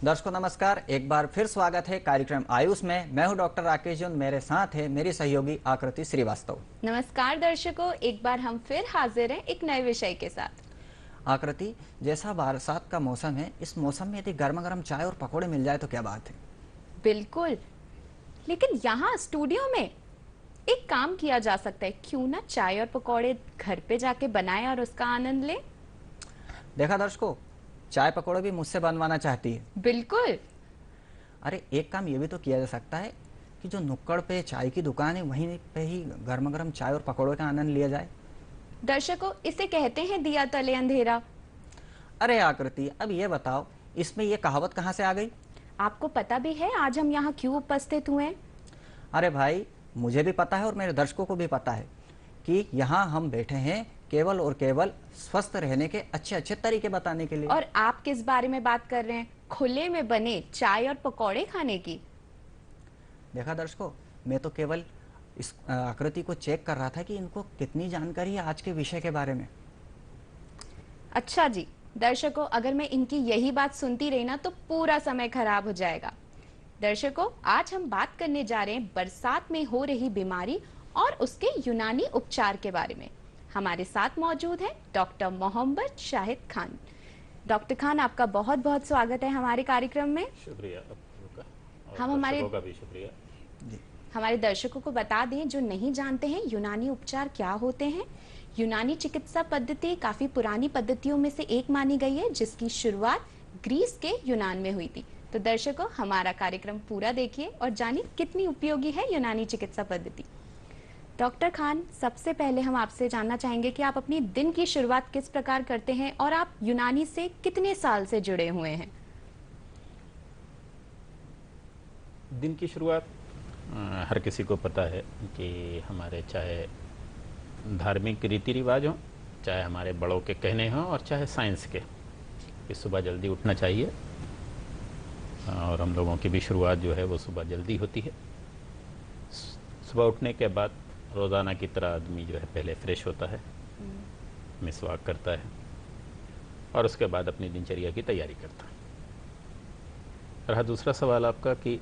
दर्शकों नमस्कार, एक बार फिर स्वागत है कार्यक्रम आयुष में। मैं हूं डॉक्टर राकेश जून, मेरे साथ है मेरी सहयोगी आकृति श्रीवास्तव। नमस्कार दर्शकों, एक बार हम फिर हाजिर हैं एक नए विषय के साथ। आकृति, जैसा बरसात का मौसम है, इस मौसम में यदि गर्मा गर्म चाय और पकौड़े मिल जाए तो क्या बात है। बिल्कुल, लेकिन यहाँ स्टूडियो में एक काम किया जा सकता है, क्यों ना चाय और पकौड़े घर पे जाके बनाएं और उसका आनंद लें। देखा दर्शकों, चाय पकौड़े भी मुझसे बनवाना चाहती है। बिल्कुल। अरे एक काम ये भी तो किया जा सकता है कि जो नुक्कड़ पे चाय की दुकान है वहीं पे ही गर्मा गर्म चाय और पकौड़े का आनंद लिया जाए। दर्शकों, इसे कहते हैं दिया तले अंधेरा। अरे आकृति, अब ये बताओ, इसमें ये कहावत कहाँ से आ गई। आपको पता भी है आज हम यहाँ क्यों उपस्थित हुए हैं? अरे भाई, मुझे भी पता है और मेरे दर्शकों को भी पता है कि यहाँ हम बैठे हैं केवल और केवल स्वस्थ रहने के अच्छे अच्छे तरीके बताने के लिए। और आप किस बारे में बात कर रहे हैं? खुले में बने चाय और पकौड़े खाने की। देखा दर्शकों, मैं तो केवल इस आकृति को चेक कर रहा था कि इनको कितनी जानकारी है आज के विषय के बारे में। अच्छा जी दर्शकों, अगर मैं इनकी यही बात सुनती रही ना तो पूरा समय खराब हो जाएगा। दर्शकों, आज हम बात करने जा रहे हैं बरसात में हो रही बीमारी और उसके यूनानी उपचार के बारे में। हमारे साथ मौजूद है डॉक्टर मोहम्मद शाहिद खान। डॉक्टर खान, आपका बहुत बहुत स्वागत है हमारे कार्यक्रम में। शुक्रिया आपका, और हम हमारे दर्शकों का भी शुक्रिया। हमारे दर्शकों को बता दें जो नहीं जानते हैं यूनानी उपचार क्या होते हैं। यूनानी चिकित्सा पद्धति काफी पुरानी पद्धतियों में से एक मानी गई है, जिसकी शुरुआत ग्रीस के यूनान में हुई थी। तो दर्शकों, हमारा कार्यक्रम पूरा देखिए और जानिए कितनी उपयोगी है यूनानी चिकित्सा पद्धति। डॉक्टर खान, सबसे पहले हम आपसे जानना चाहेंगे कि आप अपनी दिन की शुरुआत किस प्रकार करते हैं और आप यूनानी से कितने साल से जुड़े हुए हैं? दिन की शुरुआत हर किसी को पता है कि हमारे चाहे धार्मिक रीति रिवाज हों, चाहे हमारे बड़ों के कहने हों और चाहे साइंस के, कि सुबह जल्दी उठना चाहिए। और हम लोगों की भी शुरुआत जो है वो सुबह जल्दी होती है। सुबह उठने के बाद रोज़ाना की तरह आदमी जो है पहले फ्रेश होता है, मिसवाक करता है और उसके बाद अपनी दिनचर्या की तैयारी करता है। रहा दूसरा सवाल आपका कि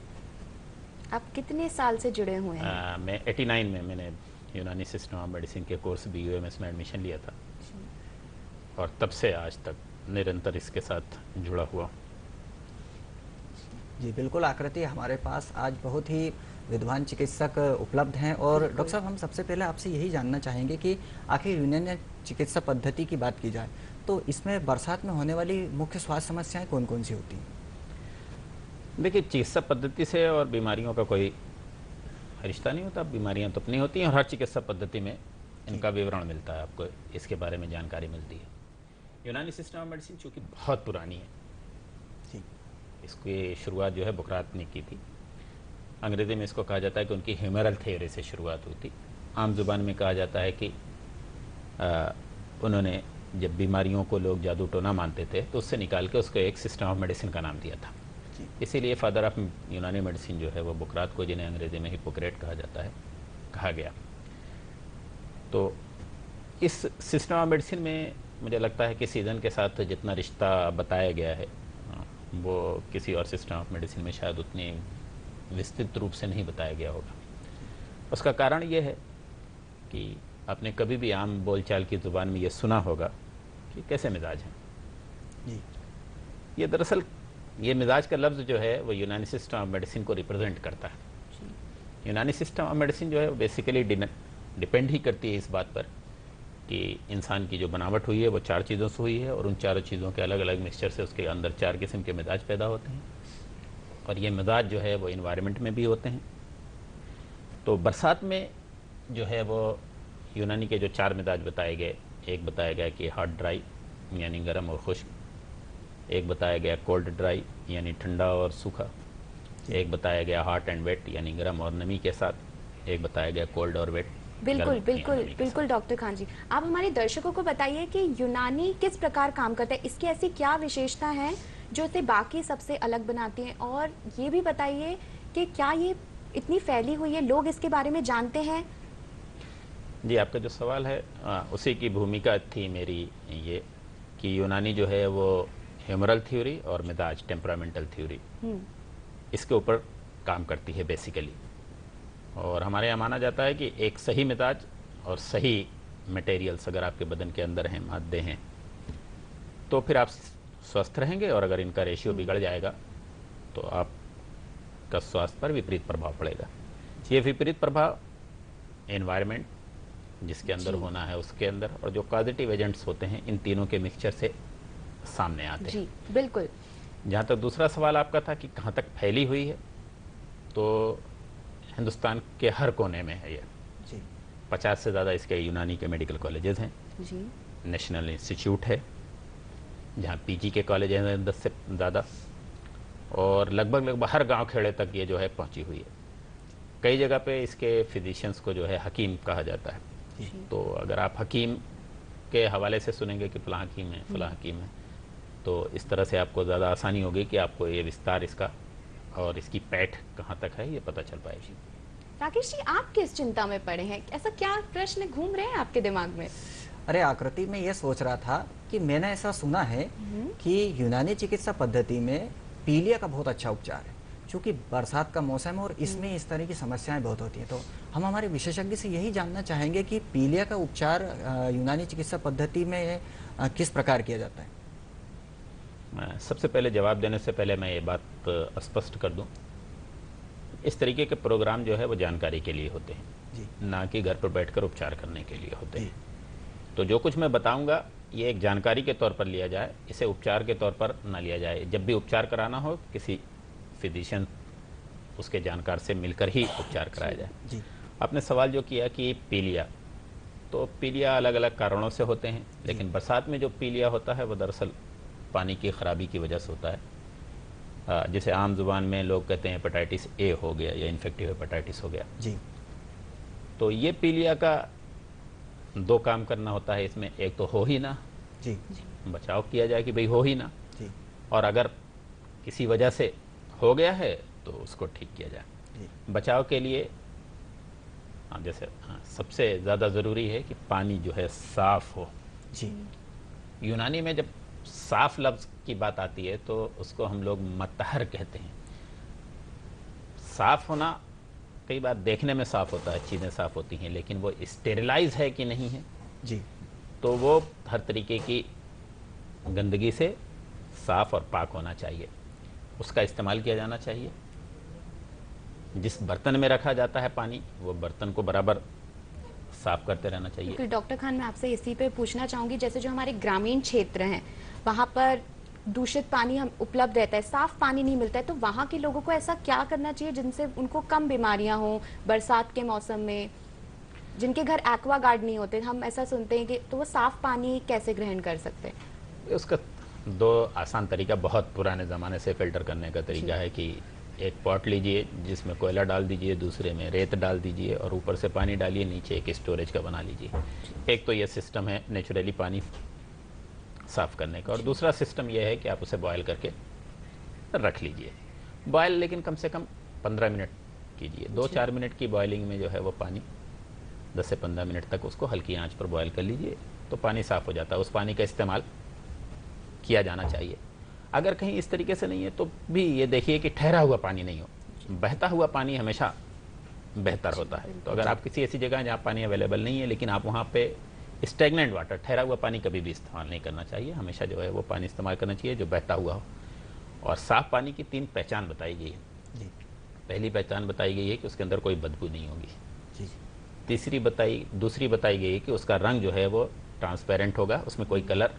आप कितने साल से जुड़े हुए हैं? मैं 89 में मैंने यूनानी सिस्टम ऑफ मेडिसिन के कोर्स BUMS में एडमिशन लिया था और तब से आज तक निरंतर इसके साथ जुड़ा हुआ। जी बिल्कुल आकृति, हमारे पास आज बहुत ही विद्वान चिकित्सक उपलब्ध हैं और डॉक्टर साहब, हम सबसे पहले आपसे यही जानना चाहेंगे कि आखिर यूनानी चिकित्सा पद्धति की बात की जाए तो इसमें बरसात में होने वाली मुख्य स्वास्थ्य समस्याएं कौन कौन सी होती हैं। देखिए, चिकित्सा पद्धति से और बीमारियों का कोई रिश्ता नहीं होता। बीमारियां तो अपनी होती हैं और हर चिकित्सा पद्धति में इनका विवरण मिलता है, आपको इसके बारे में जानकारी मिलती है। यूनानी सिस्टम ऑफ मेडिसिन चूँकि बहुत पुरानी है, इसकी शुरुआत जो है बुकरात ने की थी। अंग्रेज़ी में इसको कहा जाता है कि उनकी ह्यूमरल थ्योरी से शुरुआत हुई थी। आम जुबान में कहा जाता है कि उन्होंने जब बीमारियों को लोग जादू टोना मानते थे तो उससे निकाल के उसको एक सिस्टम ऑफ मेडिसिन का नाम दिया था। इसीलिए फादर ऑफ यूनानी मेडिसिन जो है वो बुकरात को, जिन्हें अंग्रेज़ी में हिपोक्रेट कहा जाता है, कहा गया। तो इस सिस्टम ऑफ मेडिसिन में मुझे लगता है कि सीज़न के साथ जितना रिश्ता बताया गया है वो किसी और सिस्टम ऑफ मेडिसिन में शायद उतनी विस्तृत रूप से नहीं बताया गया होगा। उसका कारण ये है कि आपने कभी भी आम बोलचाल की ज़ुबान में ये सुना होगा कि कैसे मिजाज हैं जी। ये दरअसल ये मिजाज का लफ्ज़ जो है वो यूनानी सिस्टम ऑफ मेडिसिन को रिप्रेजेंट करता है। यूनानी सिस्टम ऑफ मेडिसिन जो है वो बेसिकली डिपेंड ही करती है इस बात पर कि इंसान की जो बनावट हुई है वो 4 चीज़ों से हुई है और उन चारों चीज़ों के अलग अलग मिक्सचर से उसके अंदर 4 किस्म के मिजाज पैदा होते हैं और ये मिजाज जो है वो इन्वायरमेंट में भी होते हैं। तो बरसात में जो है वो यूनानी के जो 4 मिजाज बताए गए, एक बताया गया कि हॉट ड्राई यानी गर्म और खुश्क, एक बताया गया कोल्ड ड्राई यानी ठंडा और सूखा, एक बताया गया हॉट एंड वेट यानी गर्म और नमी के साथ, एक बताया गया कोल्ड और वेट। बिल्कुल बिल्कुल बिल्कुल डॉक्टर खान जी, आप हमारे दर्शकों को बताइए कि यूनानी किस प्रकार काम करता है, इसकी ऐसी क्या विशेषता है जो इसे बाकी सबसे अलग बनाती है, और ये भी बताइए कि क्या ये इतनी फैली हुई है, लोग इसके बारे में जानते हैं? जी, आपका जो सवाल है उसी की भूमिका थी मेरी ये कि यूनानी जो है वो ह्यूमरल थ्योरी और मिजाज टेम्परामेंटल थ्योरी, इसके ऊपर काम करती है बेसिकली। और हमारे यहाँ माना जाता है कि एक सही मिजाज और सही मटेरियल्स अगर आपके बदन के अंदर हैं, मादे हैं, तो फिर आप स्वस्थ रहेंगे। और अगर इनका रेशियो बिगड़ जाएगा तो आपका स्वास्थ्य पर विपरीत प्रभाव पड़ेगा। ये विपरीत प्रभाव एनवायरनमेंट जिसके अंदर होना है उसके अंदर, और जो पॉजिटिव एजेंट्स होते हैं, इन तीनों के मिक्सचर से सामने आते हैं। जी बिल्कुल। जहाँ तक दूसरा सवाल आपका था कि कहाँ तक फैली हुई है, तो हिंदुस्तान के हर कोने में है ये। 50 से ज़्यादा इसके यूनानी के मेडिकल कॉलेजेस हैं जी। नेशनल इंस्टीट्यूट है जहाँ पीजी के कॉलेज हैं 10 से ज़्यादा, और लगभग हर गांव खेड़े तक ये जो है पहुंची हुई है। कई जगह पे इसके फिजिशियंस को जो है हकीम कहा जाता है। तो अगर आप हकीम के हवाले से सुनेंगे कि फलां हकीम है, फलां हकीम है, तो इस तरह से आपको ज़्यादा आसानी होगी कि आपको ये विस्तार इसका और इसकी पैठ कहाँ तक है ये पता चल पाएगी। राकेश जी, आप किस चिंता में पड़े हैं? ऐसा क्या प्रश्न घूम रहे हैं आपके दिमाग में? अरे आकृति, मैं ये सोच रहा था कि मैंने ऐसा सुना है कि यूनानी चिकित्सा पद्धति में पीलिया का बहुत अच्छा उपचार है, क्योंकि बरसात का मौसम है और इसमें इस तरह की समस्याएं बहुत होती हैं। तो हम हमारे विशेषज्ञ से यही जानना चाहेंगे कि पीलिया का उपचार यूनानी चिकित्सा पद्धति में किस प्रकार किया जाता है। मैं सबसे पहले जवाब देने से पहले मैं ये बात स्पष्ट कर दूं, इस तरीके के प्रोग्राम जो है वो जानकारी के लिए होते हैं जी। ना कि घर पर बैठकर उपचार करने के लिए होते हैं। तो जो कुछ मैं बताऊंगा ये एक जानकारी के तौर पर लिया जाए, इसे उपचार के तौर पर ना लिया जाए। जब भी उपचार कराना हो किसी फिजिशियन उसके जानकार से मिलकर ही उपचार कराया जाए। जी। आपने सवाल जो किया कि पीलिया, तो पीलिया अलग अलग कारणों से होते हैं, लेकिन बरसात में जो पीलिया होता है वो दरअसल पानी की खराबी की वजह से होता है। जैसे आम जुबान में लोग कहते हैं हेपेटाइटिस ए हो गया या इन्फेक्टिव हेपेटाइटिस हो गया। जी। तो ये पीलिया का 2 काम करना होता है इसमें, एक तो हो ही ना, जी। बचाव किया जाए कि भाई हो ही ना, जी। और अगर किसी वजह से हो गया है तो उसको ठीक किया जाए। जी। बचाव के लिए जैसे सबसे ज़्यादा ज़रूरी है कि पानी जो है साफ़ हो। जी। यूनानी में जब साफ लफ्ज़ की बात आती है तो उसको हम लोग मतहर कहते हैं। साफ होना कई बार देखने में साफ होता है, चीज़ें साफ होती हैं, लेकिन वो स्टेरिलाइज है कि नहीं है, जी। तो वो हर तरीके की गंदगी से साफ और पाक होना चाहिए, उसका इस्तेमाल किया जाना चाहिए। जिस बर्तन में रखा जाता है पानी, वो बर्तन को बराबर साफ करते रहना चाहिए। बिल्कुल डॉक्टर खान, मैं आपसे इसी पे पूछना चाहूंगी, जैसे जो हमारे ग्रामीण क्षेत्र हैं वहाँ पर दूषित पानी हम उपलब्ध रहता है, साफ पानी नहीं मिलता है, तो वहाँ के लोगों को ऐसा क्या करना चाहिए जिनसे उनको कम बीमारियां हों बरसात के मौसम में, जिनके घर एक्वा गार्ड नहीं होते, हम ऐसा सुनते हैं कि, तो वो साफ पानी कैसे ग्रहण कर सकते हैं? उसका 2 आसान तरीका बहुत पुराने ज़माने से फिल्टर करने का तरीका है कि एक पॉट लीजिए जिसमें कोयला डाल दीजिए, दूसरे में रेत डाल दीजिए और ऊपर से पानी डालिए, नीचे एक स्टोरेज का बना लीजिए। एक तो ये सिस्टम है नेचुरली पानी साफ़ करने का, और दूसरा सिस्टम यह है कि आप उसे बॉयल करके रख लीजिए। बॉयल लेकिन कम से कम 15 मिनट कीजिए। 2-4 मिनट की बॉयलिंग में जो है वो पानी 10 से 15 मिनट तक उसको हल्की आंच पर बॉयल कर लीजिए तो पानी साफ़ हो जाता है। उस पानी का इस्तेमाल किया जाना चाहिए। अगर कहीं इस तरीके से नहीं है तो भी ये देखिए कि ठहरा हुआ पानी नहीं हो, बहता हुआ पानी हमेशा बेहतर होता है। तो अगर आप किसी ऐसी जगह हैं जहाँ पानी अवेलेबल नहीं है लेकिन आप वहाँ पे स्टेगनेंट वाटर, ठहरा हुआ पानी कभी भी इस्तेमाल नहीं करना चाहिए। हमेशा जो है वो पानी इस्तेमाल करना चाहिए जो बहता हुआ हो। और साफ़ पानी की 3 पहचान बताई गई है। जी। पहली पहचान बताई गई है कि उसके अंदर कोई बदबू नहीं होगी। जी। दूसरी बताई गई है कि उसका रंग जो है वो ट्रांसपेरेंट होगा, उसमें कोई कलर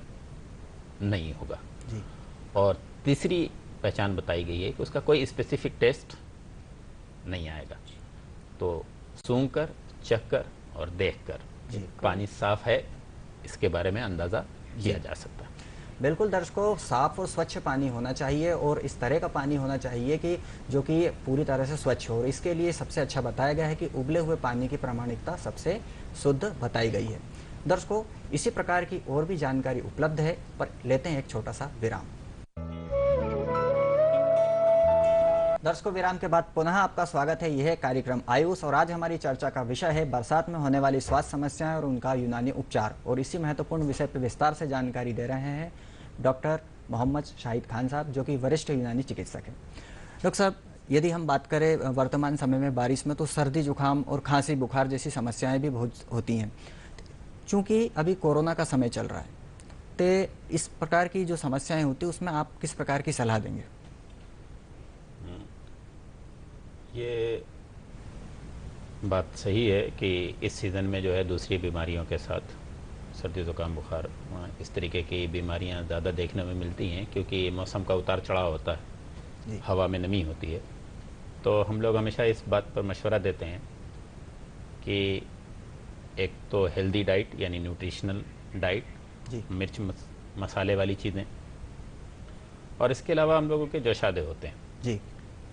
नहीं होगा। जी। और तीसरी पहचान बताई गई है कि उसका कोई स्पेसिफिक टेस्ट नहीं आएगा। तो सूंघ कर, चख कर और देख कर पानी साफ है इसके बारे में अंदाज़ा किया जा सकता है। बिल्कुल दर्शकों, साफ और स्वच्छ पानी होना चाहिए और इस तरह का पानी होना चाहिए कि जो कि पूरी तरह से स्वच्छ हो। और इसके लिए सबसे अच्छा बताया गया है कि उबले हुए पानी की प्रामाणिकता सबसे शुद्ध बताई गई है। दर्शकों, इसी प्रकार की और भी जानकारी उपलब्ध है, पर लेते हैं एक छोटा सा विराम। दर्शकों, विराम के बाद पुनः आपका स्वागत है। यह है कार्यक्रम आयुष और आज हमारी चर्चा का विषय है बरसात में होने वाली स्वास्थ्य समस्याएं और उनका यूनानी उपचार। और इसी महत्वपूर्ण विषय पर विस्तार से जानकारी दे रहे हैं डॉक्टर मोहम्मद शाहिद खान साहब, जो कि वरिष्ठ यूनानी चिकित्सक हैं। डॉक्टर साहब, यदि हम बात करें वर्तमान समय में बारिश में, तो सर्दी जुकाम और खांसी बुखार जैसी समस्याएं भी बहुत होती हैं। चूँकि अभी कोरोना का समय चल रहा है, तो इस प्रकार की जो समस्याएं होती हैं उसमें आप किस प्रकार की सलाह देंगे? ये बात सही है कि इस सीज़न में जो है दूसरी बीमारियों के साथ सर्दी ज़ुकाम बुखार इस तरीके की बीमारियां ज़्यादा देखने में मिलती हैं, क्योंकि मौसम का उतार चढ़ाव होता है, हवा में नमी होती है। तो हम लोग हमेशा इस बात पर मशवरा देते हैं कि एक तो हेल्दी डाइट यानी न्यूट्रिशनल डाइट, मिर्च मसाले वाली चीज़ें, और इसके अलावा हम लोगों के जोशादे होते हैं जी।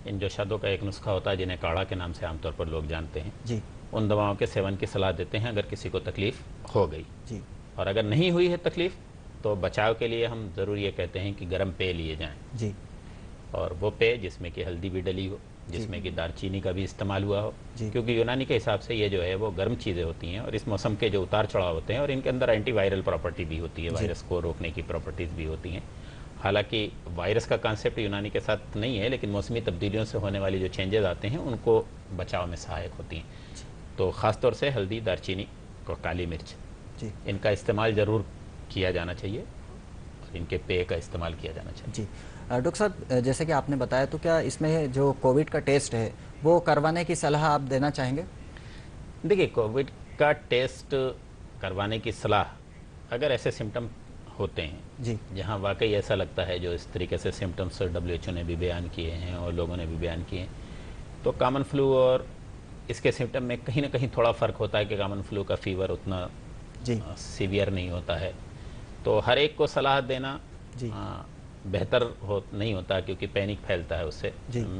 इन जोशादों का एक नुस्खा होता है जिन्हें काढ़ा के नाम से आमतौर पर लोग जानते हैं जी। उन दवाओं के सेवन की सलाह देते हैं अगर किसी को तकलीफ़ हो गई जी। और अगर नहीं हुई है तकलीफ़ तो बचाव के लिए हम ज़रूर ये कहते हैं कि गर्म पेय लिए जाएं जी। और वो पेय जिसमें कि हल्दी भी डली हो, जिसमें कि दालचीनी का भी इस्तेमाल हुआ हो, क्योंकि यूनानी के हिसाब से ये जो है वो गर्म चीज़ें होती हैं और इस मौसम के जो उतार चढ़ाव होते हैं और इनके अंदर एंटीवायरल प्रॉपर्टी भी होती है, वायरस को रोकने की प्रॉपर्टीज़ भी होती हैं। हालांकि वायरस का कॉन्सेप्ट यूनानी के साथ नहीं है, लेकिन मौसमी तब्दीलियों से होने वाली जो चेंजेस आते हैं उनको बचाव में सहायक होती हैं। तो ख़ास तौर से हल्दी, दालचीनी और काली मिर्च, इनका इस्तेमाल ज़रूर किया जाना चाहिए और इनके पेय का इस्तेमाल किया जाना चाहिए। जी डॉक्टर साहब, जैसे कि आपने बताया, तो क्या इसमें जो कोविड का टेस्ट है वो करवाने की सलाह आप देना चाहेंगे? देखिए, कोविड का टेस्ट करवाने की सलाह अगर ऐसे सिम्टम होते हैं जी, जहां वाकई ऐसा लगता है, जो इस तरीके से सिम्टम्स WHO ने भी बयान किए हैं और लोगों ने भी बयान किए हैं, तो कॉमन फ्लू और इसके सिम्टम में कहीं ना कहीं थोड़ा फ़र्क होता है कि कॉमन फ्लू का फीवर उतना सीवियर नहीं होता है। तो हर एक को सलाह देना बेहतर नहीं होता, क्योंकि पैनिक फैलता है उससे।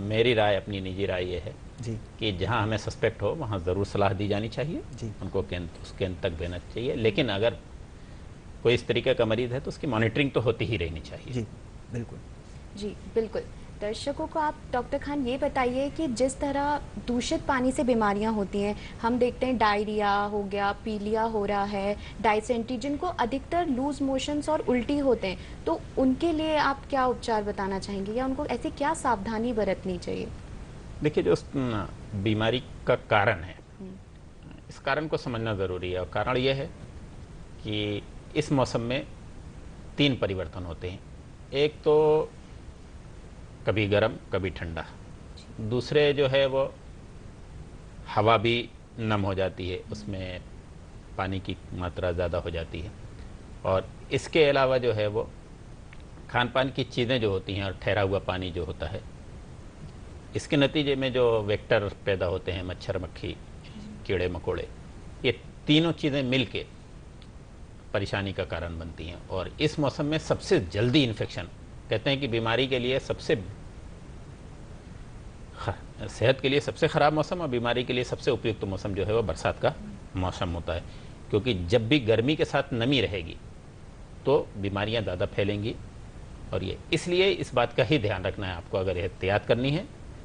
मेरी राय, अपनी निजी राय ये है कि जहां हमें सस्पेक्ट हो वहां ज़रूर सलाह दी जानी चाहिए, उनको उसके अंत तक देना चाहिए। लेकिन अगर कोई इस तरीके का मरीज़ है तो उसकी मॉनिटरिंग तो होती ही रहनी चाहिए। जी बिल्कुल। जी बिल्कुल। दर्शकों को आप डॉक्टर खान ये बताइए कि जिस तरह दूषित पानी से बीमारियां होती हैं, हम देखते हैं डायरिया हो गया, पीलिया हो रहा है, डायसेंट्री, जिनको अधिकतर लूज मोशंस और उल्टी होते हैं, तो उनके लिए आप क्या उपचार बताना चाहेंगे या उनको ऐसी क्या सावधानी बरतनी चाहिए? देखिए, जो बीमारी का कारण है, इस कारण को समझना ज़रूरी है। और कारण ये है कि इस मौसम में 3 परिवर्तन होते हैं। एक तो कभी गर्म कभी ठंडा, दूसरे जो है वो हवा भी नम हो जाती है, उसमें पानी की मात्रा ज़्यादा हो जाती है, और इसके अलावा जो है वो खान पान की चीज़ें जो होती हैं और ठहरा हुआ पानी जो होता है, इसके नतीजे में जो वेक्टर पैदा होते हैं, मच्छर मक्खी कीड़े मकोड़े, ये तीनों चीज़ें मिलके परेशानी का कारण बनती हैं। और इस मौसम में सबसे जल्दी इन्फेक्शन, कहते हैं कि बीमारी के लिए सेहत के लिए सबसे ख़राब मौसम और बीमारी के लिए सबसे उपयुक्त मौसम जो है वो बरसात का मौसम होता है, क्योंकि जब भी गर्मी के साथ नमी रहेगी तो बीमारियां ज़्यादा फैलेंगी। और ये इसलिए इस बात का ही ध्यान रखना है आपको, अगर एहतियात करनी है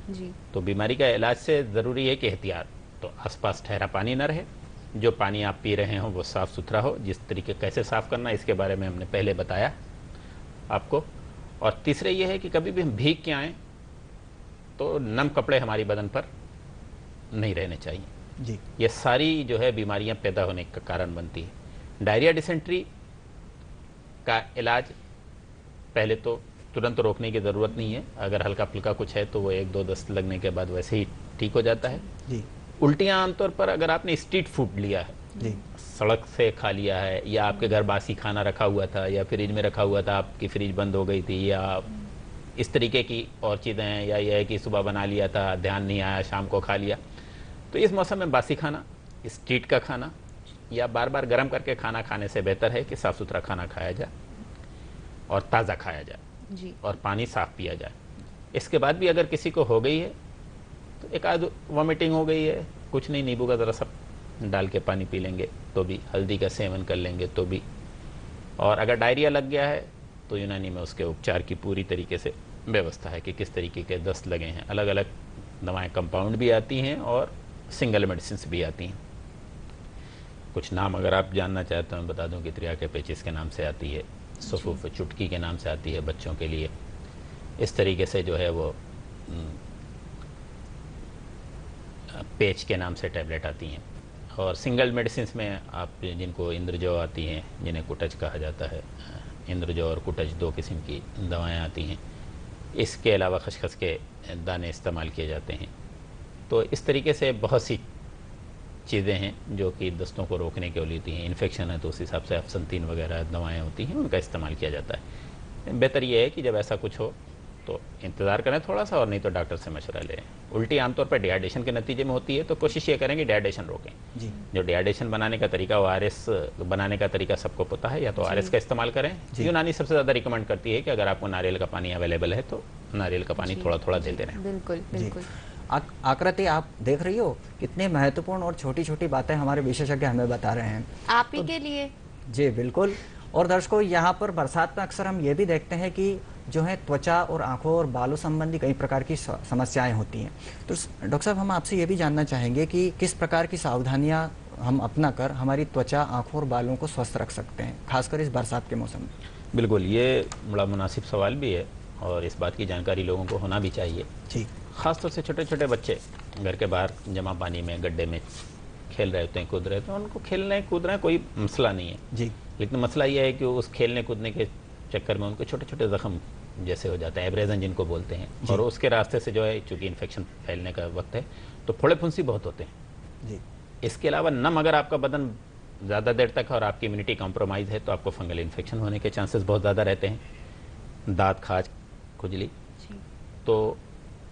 जी, तो बीमारी का इलाज से ज़रूरी है कि एहतियात, तो आसपास ठहरा पानी ना रहे, जो पानी आप पी रहे हो वो साफ़ सुथरा हो। जिस तरीके कैसे साफ़ करना इसके बारे में हमने पहले बताया आपको। और तीसरे ये है कि कभी भी हम भीग के आएँ तो नम कपड़े हमारी बदन पर नहीं रहने चाहिए जी। ये सारी जो है बीमारियां पैदा होने का कारण बनती है। डायरिया, डिसेंट्री का इलाज पहले तो तुरंत रोकने की ज़रूरत नहीं है, अगर हल्का फुल्का कुछ है तो वो 1-2 दस्त लगने के बाद वैसे ही ठीक हो जाता है जी। उल्टियाँ आमतौर पर अगर आपने स्ट्रीट फूड लिया है जी, सड़क से खा लिया है, या आपके घर बासी खाना रखा हुआ था या फ्रिज में रखा हुआ था, आपकी फ्रिज बंद हो गई थी, या इस तरीके की और चीज़ें हैं, या यह है कि सुबह बना लिया था, ध्यान नहीं आया, शाम को खा लिया, तो इस मौसम में बासी खाना, स्ट्रीट का खाना या बार बार गर्म करके खाना खाने से बेहतर है कि साफ़ सुथरा खाना खाया जाए और ताज़ा खाया जाए जी, और पानी साफ़ पिया जाए। इसके बाद भी अगर किसी को हो गई है तो एक आध वॉमिटिंग हो गई है, कुछ नहीं, नींबू का ज़रा सा डाल के पानी पी लेंगे तो भी, हल्दी का सेवन कर लेंगे तो भी। और अगर डायरिया लग गया है तो यूनानी में उसके उपचार की पूरी तरीके से व्यवस्था है कि किस तरीके के दस्त लगे हैं। अलग अलग दवाएं कंपाउंड भी आती हैं और सिंगल मेडिसिन भी आती हैं। कुछ नाम अगर आप जानना चाहें तो मैं बता दूं कि त्रिया के पेचिस के नाम से आती है, सफूफ चुटकी के नाम से आती है बच्चों के लिए। इस तरीके से जो है वो पेच के नाम से टैबलेट आती हैं। और सिंगल मेडिसिन में आप जिनको इंद्रजौ आती हैं, जिन्हें कुटज कहा जाता है, इंद्रजौ और कुटज 2 किस्म की दवाएं आती हैं। इसके अलावा खसखस के दाने इस्तेमाल किए जाते हैं। तो इस तरीके से बहुत सी चीज़ें हैं जो कि दस्तों को रोकने के लिए होती हैं। इन्फेक्शन है तो उस हिसाब से अफसंतीन वगैरह दवाएं होती हैं, उनका इस्तेमाल किया जाता है। बेहतर ये है कि जब ऐसा कुछ हो तो इंतज़ार करें थोड़ा सा, और नहीं तो डॉक्टर से मशवरा लें। उल्टी आमतौर पर डिहाइड्रेशन के नतीजे में होती है, तो कोशिश ये करें कि डिहाइड्रेशन रोकें। जी। जो डिहाइड्रेशन बनाने का तरीका, वो आरएस बनाने का तरीका सबको पता है, या तो आरएस का इस्तेमाल करें। यूनानी सबसे ज़्यादा रिकमेंड करती है कि अगर आपको नारियल का पानी अवेलेबल है तो नारियल का पानी थोड़ा थोड़ा देते रहें। बिल्कुल बिल्कुल। आकृति, आप देख रही हो कितने महत्वपूर्ण और छोटी छोटी बातें हमारे विशेषज्ञ हमें बता रहे हैं आप ही के लिए। जी बिल्कुल। और दर्शकों, यहाँ पर बरसात में अक्सर हम ये भी देखते हैं कि जो है त्वचा और आंखों और बालों संबंधी कई प्रकार की समस्याएं होती हैं। तो डॉक्टर साहब, हम आपसे ये भी जानना चाहेंगे कि किस प्रकार की सावधानियां हम अपना कर हमारी त्वचा, आंखों और बालों को स्वस्थ रख सकते हैं, खासकर इस बरसात के मौसम में। बिल्कुल, ये बड़ा मुनासिब सवाल भी है और इस बात की जानकारी लोगों को होना भी चाहिए। जी। ख़ासतौर से छोटे छोटे बच्चे घर के बाहर जमा पानी में, गड्ढे में खेल रहे होते हैं, कूद रहे होते हैं। उनको खेलने कूदना कोई मसला नहीं है जी, लेकिन मसला यह है कि उस खेलने कूदने के चक्कर में उनको छोटे छोटे ज़ख्म जैसे हो जाते हैं, एब्रेजन जिनको बोलते हैं, और उसके रास्ते से जो है, चूँकि इन्फेक्शन फैलने का वक्त है, तो फोड़े फुंसी बहुत होते हैं। जी। इसके अलावा नम अगर आपका बदन ज़्यादा देर तक है और आपकी इम्यूनिटी कॉम्प्रोमाइज़ है तो आपको फंगल इन्फेक्शन होने के चांसेस बहुत ज़्यादा रहते हैं। दांत, खाज, खुजली। तो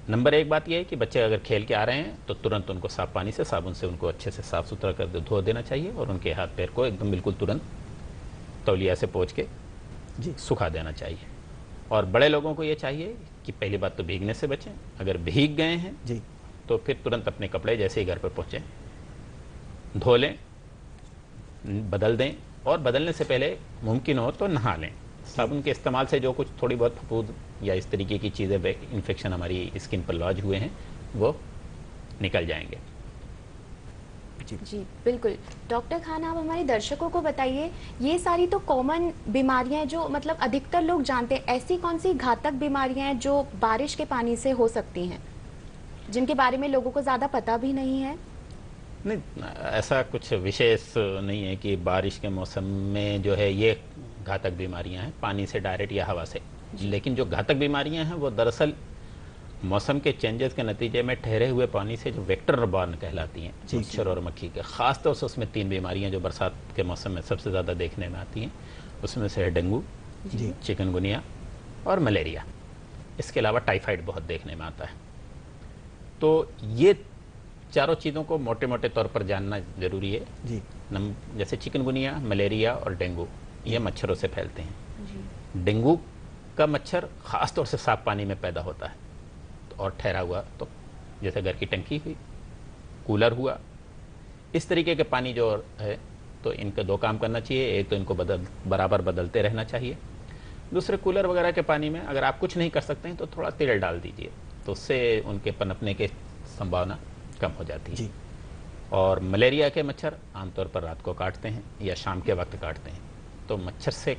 नंबर 1 बात यह है कि बच्चे अगर खेल के आ रहे हैं तो तुरंत उनको साफ पानी से, साबुन से उनको अच्छे से साफ़ सुथरा कर धो देना चाहिए, और उनके हाथ पैर को एकदम बिल्कुल तुरंत तौलिया से पोंछ के जी सुखा देना चाहिए। और बड़े लोगों को ये चाहिए कि पहली बात तो भीगने से बचें। अगर भीग गए हैं जी तो फिर तुरंत अपने कपड़े जैसे ही घर पर पहुँचें धो लें, बदल दें, और बदलने से पहले मुमकिन हो तो नहा लें। साबुन के इस्तेमाल से जो कुछ थोड़ी बहुत फफूंद या इस तरीके की चीज़ें, इन्फेक्शन हमारी स्किन पर लॉज हुए हैं, वो निकल जाएंगे। जी बिल्कुल। डॉक्टर खान, आप हमारे दर्शकों को बताइए, ये सारी तो कॉमन बीमारियां हैं जो मतलब अधिकतर लोग जानते हैं। ऐसी कौन सी घातक बीमारियां हैं जो बारिश के पानी से हो सकती हैं, जिनके बारे में लोगों को ज़्यादा पता भी नहीं है? नहीं, ऐसा कुछ विशेष नहीं है कि बारिश के मौसम में जो है ये घातक बीमारियां हैं पानी से डायरेक्ट या हवा से। लेकिन जो घातक बीमारियां हैं वो दरअसल मौसम के चेंजेस के नतीजे में ठहरे हुए पानी से जो वेक्टर बॉर्न कहलाती हैं, मच्छर और मक्खी के। ख़ास तौर से उसमें 3 बीमारियां जो बरसात के मौसम में सबसे ज़्यादा देखने में आती हैं, उसमें से है डेंगू, चिकनगुनिया और मलेरिया। इसके अलावा टाइफाइड बहुत देखने में आता है। तो ये चारों चीज़ों को मोटे मोटे तौर पर जानना ज़रूरी है जी। जैसे चिकनगुनिया, मलेरिया और डेंगू, ये मच्छरों से फैलते हैं। जी। डेंगू का मच्छर ख़ास तौर से साफ पानी में पैदा होता है और ठहरा हुआ, तो जैसे घर की टंकी हुई, कूलर हुआ, इस तरीके के पानी जो है, तो इनका 2 काम करना चाहिए। एक तो इनको बराबर बदलते रहना चाहिए। दूसरे, कूलर वगैरह के पानी में अगर आप कुछ नहीं कर सकते हैं तो थोड़ा तेल डाल दीजिए, तो उससे उनके पनपने की संभावना कम हो जाती है। जी। और मलेरिया के मच्छर आमतौर पर रात को काटते हैं या शाम के वक्त काटते हैं। तो मच्छर से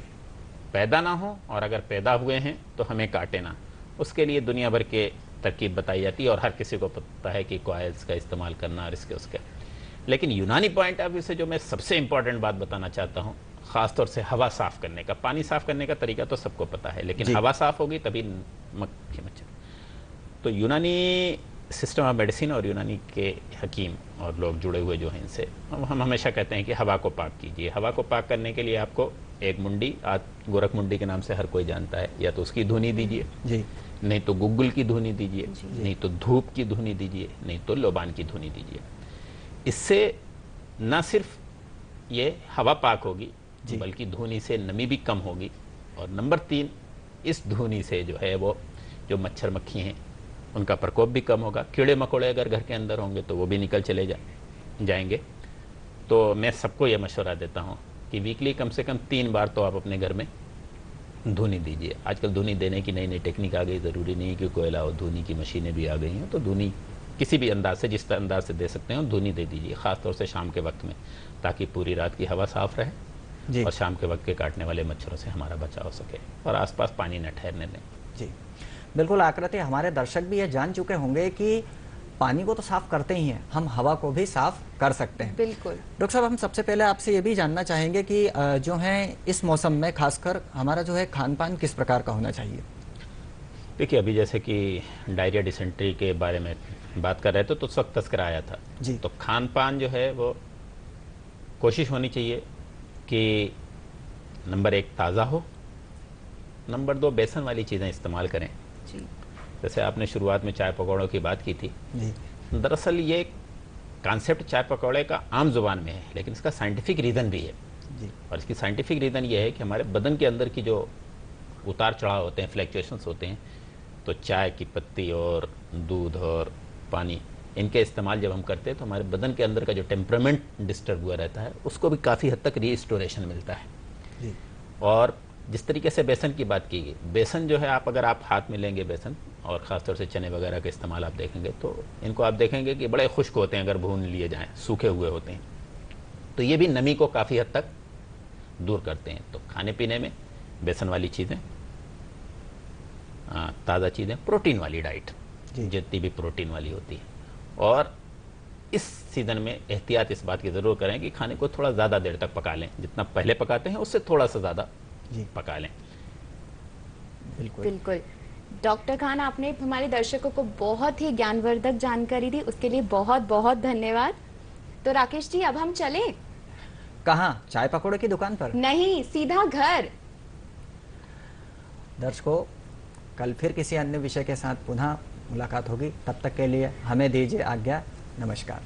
पैदा ना हो, और अगर पैदा हुए हैं तो हमें काटे ना, उसके लिए दुनिया भर के तरकीब बताई जाती है और हर किसी को पता है कि कॉयल्स का इस्तेमाल करना और इसके उसके। लेकिन यूनानी पॉइंट ऑफ व्यू से जो मैं सबसे इंपॉर्टेंट बात बताना चाहता हूँ, ख़ासतौर से हवा साफ़ करने का। पानी साफ़ करने का तरीका तो सबको पता है, लेकिन हवा साफ़ होगी तभी मक्खी मच्छर। तो यूनानी सिस्टम ऑफ मेडिसिन और यूनानी के हकीम और लोग जुड़े हुए जो हैं इनसे, हम हमेशा कहते हैं कि हवा को पाक कीजिए। हवा को पाक करने के लिए आपको एक मुंडी, आज गोरख मुंडी के नाम से हर कोई जानता है, या तो उसकी धुनी दीजिए जी, नहीं तो गुग्गुल की धुनी दीजिए, नहीं तो धूप की धुनी दीजिए, नहीं तो लोबान की धुनी दीजिए। इससे न सिर्फ ये हवा पाक होगी बल्कि धुनी से नमी भी कम होगी, और नंबर 3, इस धुनी से जो है वो जो मच्छर मक्खी हैं उनका प्रकोप भी कम होगा। कीड़े मकोड़े अगर घर के अंदर होंगे तो वो भी निकल चले जाएंगे। तो मैं सबको ये मशवरा देता हूँ कि वीकली कम से कम 3 बार तो आप अपने घर में धुनी दीजिए। आजकल धुनी देने की नई नई टेक्निक आ गई, ज़रूरी नहीं कि कोयला और धुनी की मशीनें भी आ गई हैं। तो धुनी किसी भी अंदाज से, जिस अंदाज से दे सकते हैं, धुनी दे दीजिए, ख़ासतौर से शाम के वक्त में, ताकि पूरी रात की हवा साफ़ रहे जी। और शाम के वक्त के काटने वाले मच्छरों से हमारा बचाव हो सके और आसपास पानी न ठहरने दें। जी, बिल्कुल आकृति, हमारे दर्शक भी ये जान चुके होंगे कि पानी को तो साफ करते ही हैं, हम हवा को भी साफ कर सकते हैं। बिल्कुल। डॉक्टर साहब, हम सबसे पहले आपसे ये भी जानना चाहेंगे कि जो है इस मौसम में खासकर हमारा जो है खान पान किस प्रकार का होना चाहिए? देखिए, अभी जैसे कि डायरिया डिसेंट्री के बारे में बात कर रहे थे तो उस वक्त तस्करा आया था जी। तो खान पान जो है वो कोशिश होनी चाहिए कि नंबर 1 ताज़ा हो, नंबर 2 बेसन वाली चीज़ें इस्तेमाल करें। जी। जैसे आपने शुरुआत में चाय पकौड़ों की बात की थी, जी। दरअसल ये कॉन्सेप्ट चाय पकौड़े का आम जुबान में है, लेकिन इसका साइंटिफिक रीज़न भी है। जी। और इसकी साइंटिफिक रीज़न ये है कि हमारे बदन के अंदर की जो उतार चढ़ाव होते हैं, फ्लैक्चुएशंस होते हैं, तो चाय की पत्ती और दूध और पानी, इनके इस्तेमाल जब हम करते हैं तो हमारे बदन के अंदर का जो टेम्परामेंट डिस्टर्ब हुआ रहता है उसको भी काफ़ी हद तक रीस्टोरेशन मिलता है। जी। और जिस तरीके से बेसन की बात की गई, बेसन जो है अगर आप हाथ में लेंगे बेसन, और ख़ासतौर से चने वगैरह का इस्तेमाल आप देखेंगे तो इनको आप देखेंगे कि बड़े खुश्क होते हैं अगर भून लिए जाएँ, सूखे हुए होते हैं, तो ये भी नमी को काफ़ी हद तक दूर करते हैं। तो खाने पीने में बेसन वाली चीज़ें, ताज़ा चीज़ें, प्रोटीन वाली डाइट जितनी भी प्रोटीन वाली होती है, और इस सीज़न में एहतियात इस बात की ज़रूर करें कि खाने को थोड़ा ज़्यादा देर तक पका लें, जितना पहले पकाते हैं उससे थोड़ा सा ज़्यादा पका लें। बिल्कुल। बिल्कुल। डॉक्टर खान, आपने हमारे दर्शकों को बहुत ही ज्ञानवर्धक जानकारी दी, उसके लिए बहुत बहुत धन्यवाद। तो राकेश जी, अब हम चलें? कहाँ? चाय पकौड़े की दुकान पर? नहीं, सीधा घर। दर्शकों, कल फिर किसी अन्य विषय के साथ पुनः मुलाकात होगी, तब तक के लिए हमें दीजिए आज्ञा। नमस्कार।